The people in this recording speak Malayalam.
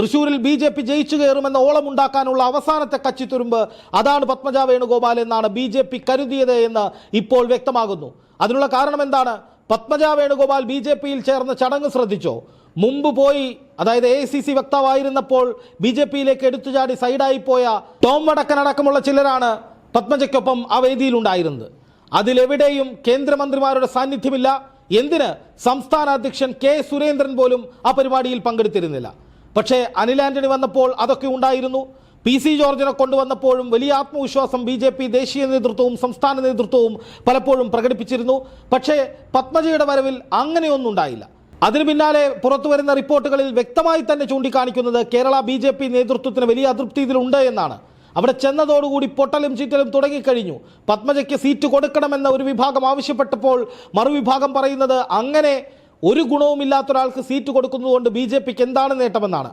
തൃശ്ശൂരിൽ BJP ജയിച്ചു കയറുമെന്ന ഓളമുണ്ടാക്കാനുള്ള അവസാനത്തെ കച്ചിത്തുരുമ്പ് അതാണ് പത്മജ വേണുഗോപാൽ എന്നാണ് BJP കരുതിയത് എന്ന് ഇപ്പോൾ വ്യക്തമാകുന്നു. അതിനുള്ള കാരണം എന്താണ്? പത്മജ വേണുഗോപാൽ BJPയിൽ ചേർന്ന ചടങ്ങ് ശ്രദ്ധിച്ചോ? മുമ്പ് പോയി, അതായത് AICC വക്താവായിരുന്നപ്പോൾ BJPയിലേക്ക് എടുത്തുചാടി സൈഡായി പോയ ടോം വടക്കനടക്കമുള്ള ചിലരാണ് പത്മജയ്ക്കൊപ്പം ആ വേദിയിലുണ്ടായിരുന്നത്. അതിലെവിടെയും കേന്ദ്രമന്ത്രിമാരുടെ സാന്നിധ്യമില്ല. എന്തിന്? സംസ്ഥാന അധ്യക്ഷൻ K. സുരേന്ദ്രൻ പോലും ആ പരിപാടിയിൽ പങ്കെടുത്തിരുന്നില്ല. പക്ഷേ അനിൽ ആന്റണി വന്നപ്പോൾ അതൊക്കെ ഉണ്ടായിരുന്നു. PC ജോർജിനെ കൊണ്ടുവന്നപ്പോഴും വലിയ ആത്മവിശ്വാസം BJP ദേശീയ നേതൃത്വവും സംസ്ഥാന നേതൃത്വവും പലപ്പോഴും പ്രകടിപ്പിച്ചിരുന്നു. പക്ഷേ പത്മജയുടെ വരവിൽ അങ്ങനെയൊന്നും ഉണ്ടായില്ല. അതിനു പിന്നാലെ പുറത്തു വരുന്ന റിപ്പോർട്ടുകളിൽ വ്യക്തമായി തന്നെ ചൂണ്ടിക്കാണിക്കുന്നത് കേരള BJP നേതൃത്വത്തിന് വലിയ അതൃപ്തിയിലുണ്ട് എന്നാണ്. അവിടെ ചെന്നതോടുകൂടി പൊട്ടലും ചീറ്റലും തുടങ്ങിക്കഴിഞ്ഞു. പത്മജയ്ക്ക് സീറ്റ് കൊടുക്കണമെന്ന ഒരു വിഭാഗം ആവശ്യപ്പെട്ടപ്പോൾ മറുവിഭാഗം പറയുന്നത് അങ്ങനെ ഒരു ഗുണവുമില്ലാത്ത ഒരാൾക്ക് സീറ്റ് കൊടുക്കുന്നതുകൊണ്ട് BJPക്ക് എന്താണ് നേട്ടമെന്നാണ്.